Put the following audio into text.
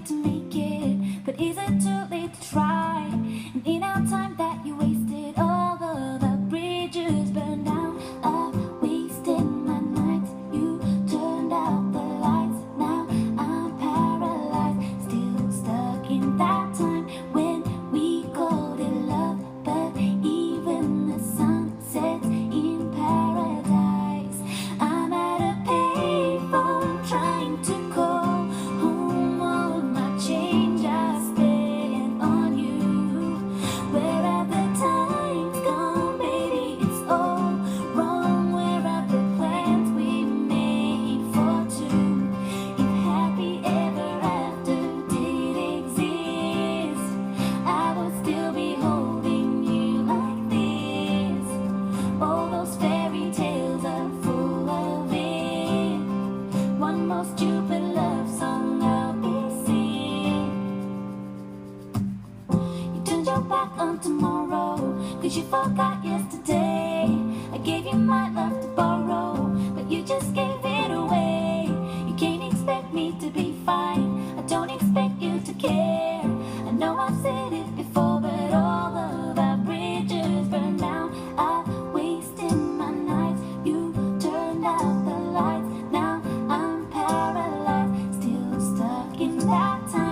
to make it, but is it too late to try? And in our time that you wasted, all of the bridges burned down. I wasted my nights, you turned out the lights. Now I'm paralyzed, still stuck in that time when we called it love. But even the sun sets in paradise. I'm at a payphone trying to call home. All of my change I spent on you. Where have the times gone, baby? It's all wrong. Where are the plans we made for two? If happy ever after did exist, I would still be holding you like this. All those fairy tales are full of it. One more stupid love song I'll be singing. You turned your back on tomorrow, 'cause you forgot yesterday. I gave you my love to borrow, but you just gave it away. You can't expect me to be fine, I don't expect you to care. I know I've said it before, but all of our bridges burned down. I wasted my nights, you turned out the lights. Now I'm paralyzed, still stuck in that time